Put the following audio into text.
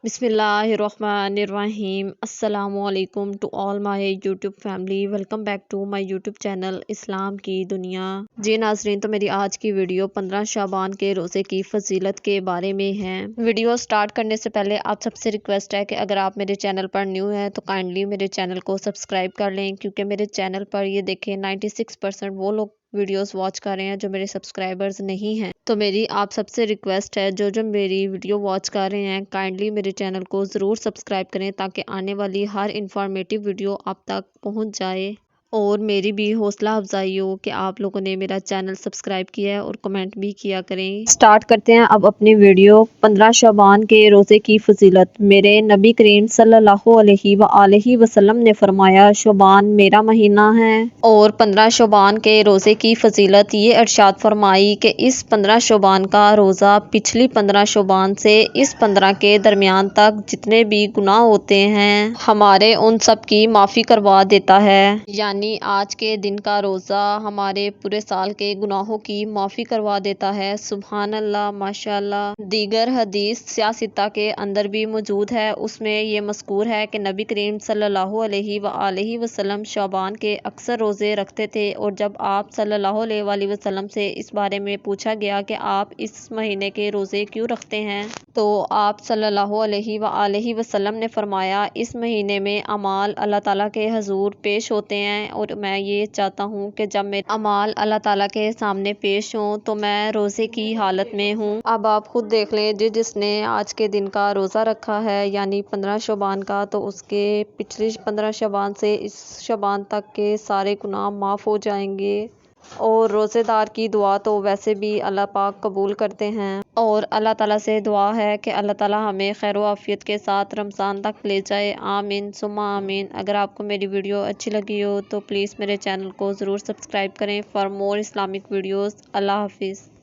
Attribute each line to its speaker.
Speaker 1: बिस्मिल्लाहिर्रहमानिर्रहीम। अस्सलाम वालेकुम to all my YouTube family. Welcome back to my YouTube channel इस्लाम की दुनिया। जी नाजरीन, तो मेरी आज की वीडियो 15 शाबान के रोज़े की फजीलत के बारे में है। वीडियो स्टार्ट करने से पहले आप सबसे रिक्वेस्ट है कि अगर आप मेरे चैनल पर न्यू हैं तो काइंडली मेरे चैनल को सब्सक्राइब कर लें, क्योंकि मेरे चैनल पर ये देखें 96% वो लोग वीडियोस वॉच कर रहे हैं जो मेरे सब्सक्राइबर्स नहीं हैं। तो मेरी आप सबसे रिक्वेस्ट है, जो मेरी वीडियो वॉच कर रहे हैं काइंडली मेरे चैनल को ज़रूर सब्सक्राइब करें, ताकि आने वाली हर इंफॉर्मेटिव वीडियो आप तक पहुंच जाए और मेरी भी हौसला अफजाई हो कि आप लोगों ने मेरा चैनल सब्सक्राइब किया है और कमेंट भी किया करें। स्टार्ट करते हैं अब अपनी वीडियो। 15 शाबान के रोज़े की फजीलत। मेरे नबी करीम सल्लल्लाहु अलैहि वसल्लम ने फरमाया, शाबान मेरा महीना है। और 15 शाबान के रोज़े की फजीलत ये इरशाद फरमाई कि इस 15 शाबान का रोज़ा पिछली 15 शाबान से इस 15 के दरमियान तक जितने भी गुनाह होते हैं हमारे उन सब की माफ़ी करवा देता है। यानी आज के दिन का रोज़ा हमारे पूरे साल के गुनाहों की माफ़ी करवा देता है। सुभान अल्लाह, माशाअल्लाह। दीगर हदीस सियासिता के अंदर भी मौजूद है, उसमें ये मज़कूर है कि नबी करीम सल्लल्लाहु अलैहि वसल्लम शाबान के अक्सर रोज़े रखते थे। और जब आप सल्लल्लाहु अलैहि वसल्लम से इस बारे में पूछा गया कि आप इस महीने के रोज़े क्यों रखते हैं, तो आप सल्लल्लाहु अलैहि वसल्लम ने फरमाया, इस महीने में अमाल अल्लाह ताला के हजूर पेश होते हैं और मैं ये चाहता हूँ कि जब मेरे अमाल अल्लाह ताला के सामने पेश हों तो मैं रोज़े की हालत में हूँ। अब आप खुद देख लें, जिसने आज के दिन का रोज़ा रखा है यानी 15 शाबान का, तो उसके पिछले 15 शाबान से इस शाबान तक के सारे गुनाह माफ़ हो जाएंगे। और रोज़ेदार की दुआ तो वैसे भी अल्लाह पाक कबूल करते हैं। और अल्लाह ताला से दुआ है कि अल्लाह ताला हमें खैर व आफियत के साथ रमज़ान तक ले जाए। आमीन सुम्मा आमीन। अगर आपको मेरी वीडियो अच्छी लगी हो तो प्लीज़ मेरे चैनल को ज़रूर सब्सक्राइब करें फॉर मोर इस्लामिक वीडियोज़। अल्लाह हाफिज़।